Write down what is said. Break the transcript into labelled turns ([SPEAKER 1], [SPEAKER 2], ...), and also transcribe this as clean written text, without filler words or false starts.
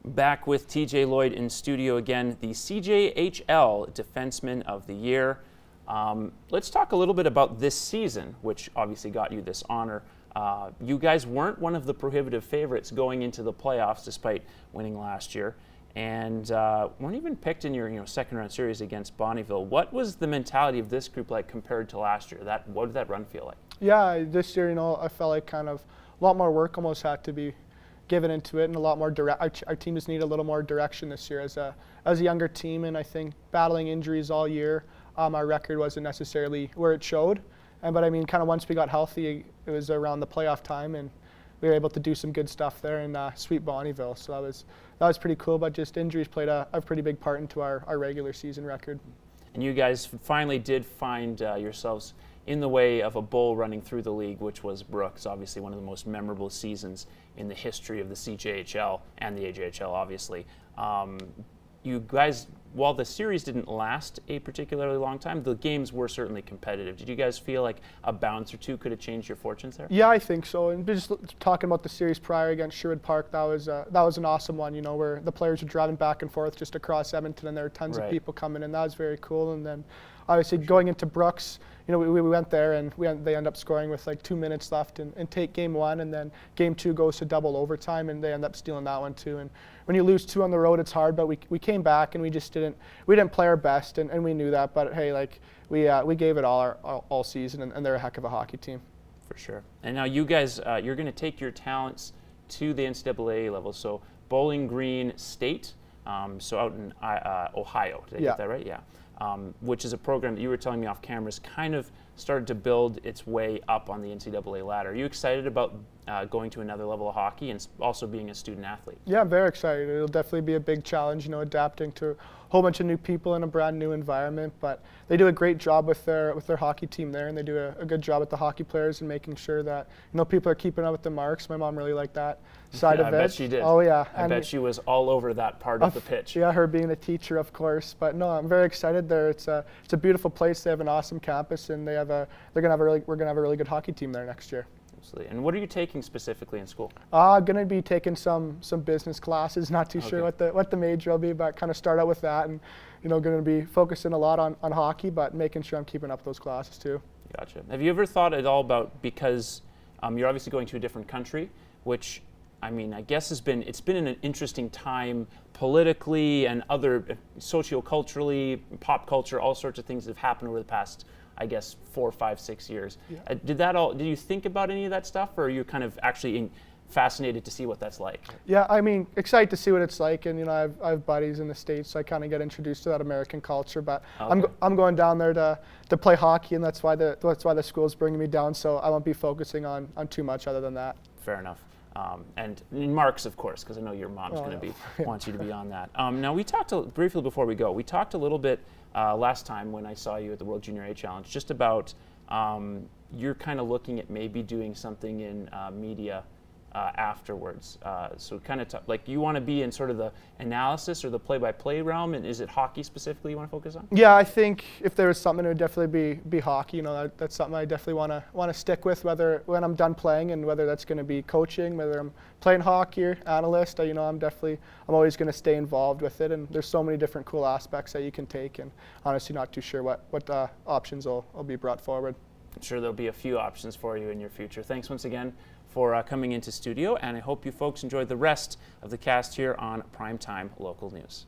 [SPEAKER 1] Back with TJ Lloyd in studio again, the CJHL Defenseman of the Year. Let's talk a little bit about this season, which obviously got you this honor. You guys weren't one of the prohibitive favorites going into the playoffs despite winning last year, and weren't even picked in your second round series against Bonnyville. What was the mentality of this group like compared to last year? What did that run feel like? Yeah,
[SPEAKER 2] this year, I felt like kind of a lot more work almost had to be given into it, and a lot more our team just needed a little more direction this year as a younger team, and I think battling injuries all year, our record wasn't necessarily where it showed. But I mean, kind of once we got healthy, it was around the playoff time, and we were able to do some good stuff there and sweep Bonnyville. So that was pretty cool. But just injuries played a pretty big part into our regular season record.
[SPEAKER 1] And you guys finally did find yourselves in the way of a bull running through the league, which was Brooks, obviously one of the most memorable seasons in the history of the CJHL and the AJHL, obviously. You guys, while the series didn't last a particularly long time, the games were certainly competitive. Did you guys feel like a bounce or two could have changed your fortunes there?
[SPEAKER 2] Yeah, I think so. And just talking about the series prior against Sherwood Park, that was an awesome one, where the players were driving back and forth just across Edmonton, and there were tons of people coming in. That was very cool. And then obviously going into Brooks, we went there and they end up scoring with like 2 minutes left and take game one, and then game two goes to double overtime, and they end up stealing that one too. And when you lose two on the road, it's hard, but we came back and we didn't play our best, and we knew that. But hey, we gave it all season, and they're a heck of a hockey team.
[SPEAKER 1] For sure. And now you guys, you're going to take your talents to the NCAA level. So Bowling Green State, so out in Ohio. Did I get that right? Yeah. Which is a program that you were telling me off camera has kind of started to build its way up on the NCAA ladder. Are you excited about going to another level of hockey and also being a student athlete?
[SPEAKER 2] Yeah, I'm very excited. It'll definitely be a big challenge, adapting to a whole bunch of new people in a brand new environment. But they do a great job with their hockey team there, and they do a good job with the hockey players and making sure that people are keeping up with the marks. My mom really liked that side of it.
[SPEAKER 1] I bet she did.
[SPEAKER 2] Oh yeah,
[SPEAKER 1] I bet she was all over that part of the pitch.
[SPEAKER 2] Yeah, her being a teacher, of course. But no, I'm very excited there. It's a beautiful place. They have an awesome campus, and we're gonna have a really good hockey team there next year.
[SPEAKER 1] Absolutely. And what are you taking specifically in school?
[SPEAKER 2] I'm going to be taking some business classes. Not too sure what the major will be, but kind of start out with that, and going to be focusing a lot on hockey, but making sure I'm keeping up with those classes too.
[SPEAKER 1] Gotcha. Have you ever thought at all about, because you're obviously going to a different country, which I guess it's been an interesting time politically and other socioculturally, pop culture, all sorts of things that have happened over the past, I guess, 4, 5, 6 years. Yeah. Did you think about any of that stuff, or are you kind of actually fascinated to see what that's like?
[SPEAKER 2] Yeah, excited to see what it's like, and I have buddies in the States, so I kind of get introduced to that American culture. But I'm going down there to play hockey, and that's why the school's bringing me down. So I won't be focusing on too much other than that.
[SPEAKER 1] Fair enough. And marks, of course, because I know your mom's going to want you to be on that. Now, we talked briefly before we go. We talked a little bit last time when I saw you at the World Junior A Challenge, just about you're kind of looking at maybe doing something in media afterwards. So kind of like you want to be in sort of the analysis or the play-by-play realm, and is it hockey specifically you want to focus on?
[SPEAKER 2] Yeah, I think if there was something, it would definitely be hockey. That's something I definitely want to stick with, whether when I'm done playing, and whether that's going to be coaching, whether I'm playing hockey or analyst. I'm always going to stay involved with it, and there's so many different cool aspects that you can take, and honestly not too sure what options will be brought forward.
[SPEAKER 1] I'm sure there'll be a few options for you in your future. Thanks once again for coming into studio, and I hope you folks enjoyed the rest of the cast here on Primetime Local News.